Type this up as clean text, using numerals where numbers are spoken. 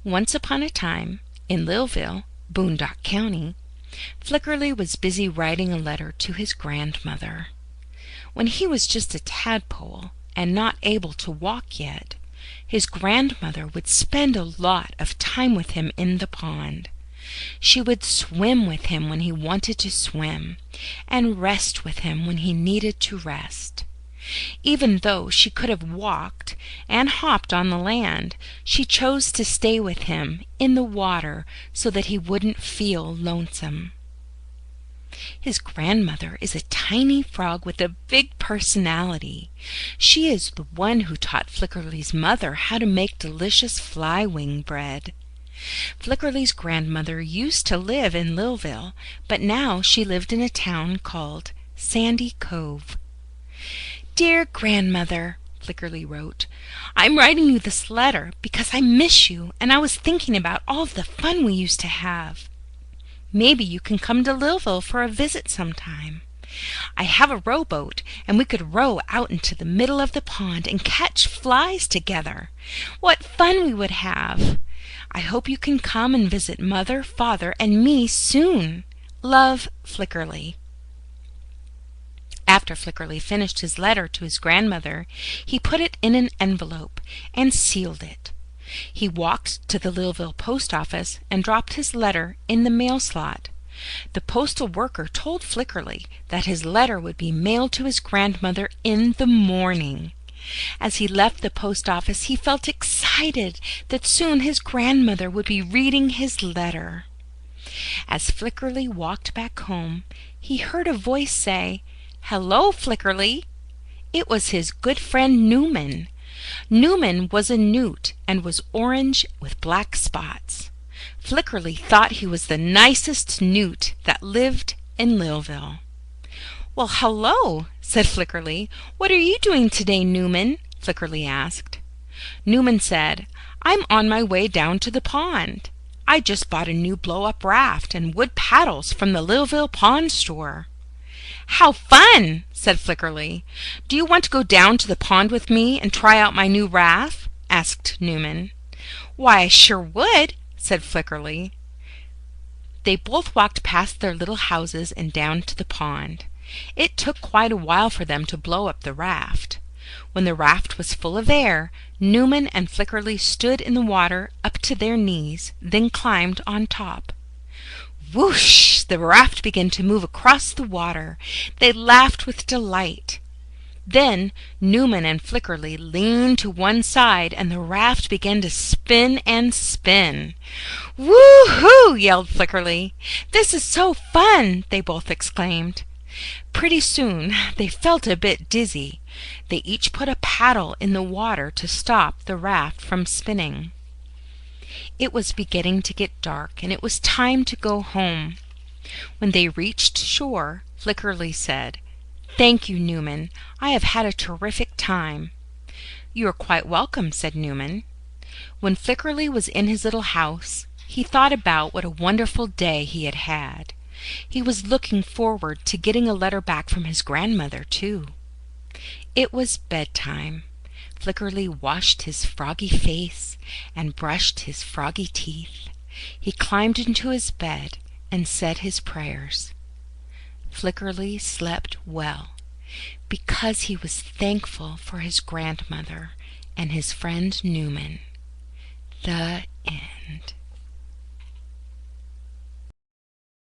Once upon a time, in Lilville, Boondock County, Flickerly was busy writing a letter to his grandmother. When he was just a tadpole and not able to walk yet, his grandmother would spend a lot of time with him in the pond. She would swim with him when he wanted to swim, and rest with him when he needed to rest. Even though she could have walked and hopped on the land, she chose to stay with him in the water so that he wouldn't feel lonesome. His grandmother is a tiny frog with a big personality. She is the one who taught Flickerly's mother how to make delicious fly-wing bread. Flickerly's grandmother used to live in Lilville, but now she lived in a town called Sandy Cove. "Dear Grandmother," Flickerly wrote, "I'm writing you this letter because I miss you, and I was thinking about all of the fun we used to have. Maybe you can come to Lilville for a visit sometime. I have a rowboat, and we could row out into the middle of the pond and catch flies together. What fun we would have! I hope you can come and visit Mother, Father, and me soon. Love, Flickerly." After Flickerly finished his letter to his grandmother, he put it in an envelope and sealed it. He walked to the Lilville post office and dropped his letter in the mail slot. The postal worker told Flickerly that his letter would be mailed to his grandmother in the morning. As he left the post office, he felt excited that soon his grandmother would be reading his letter. As Flickerly walked back home, he heard a voice say, "Hello, Flickerly." It was his good friend Newman. Newman was a newt and was orange with black spots. Flickerly thought he was the nicest newt that lived in Lilville. "Well, hello," said Flickerly. "What are you doing today, Newman?" Flickerly asked. Newman said, "I'm on my way down to the pond. I just bought a new blow-up raft and wood paddles from the Lilville Pond Store." "How fun!" said Flickerly. "Do you want to go down to the pond with me and try out my new raft?" asked Newman. "Why, I sure would," said Flickerly. They both walked past their little houses and down to the pond. It took quite a while for them to blow up the raft. When the raft was full of air, Newman and Flickerly stood in the water up to their knees, then climbed on top. Whoosh! The raft began to move across the water. They laughed with delight. Then Newman and Flickerly leaned to one side, and the raft began to spin and spin. "Woo-hoo!" yelled Flickerly. "This is so fun!" they both exclaimed. Pretty soon they felt a bit dizzy. They each put a paddle in the water to stop the raft from spinning. It was beginning to get dark, and it was time to go home. When they reached shore, Flickerly said, "Thank you, Newman. I have had a terrific time." "You are quite welcome," said Newman. When Flickerly was in his little house, he thought about what a wonderful day he had had. He was looking forward to getting a letter back from his grandmother, too. It was bedtime. Flickerly washed his froggy face and brushed his froggy teeth. He climbed into his bed and said his prayers. Flickerly slept well because he was thankful for his grandmother and his friend Newman. The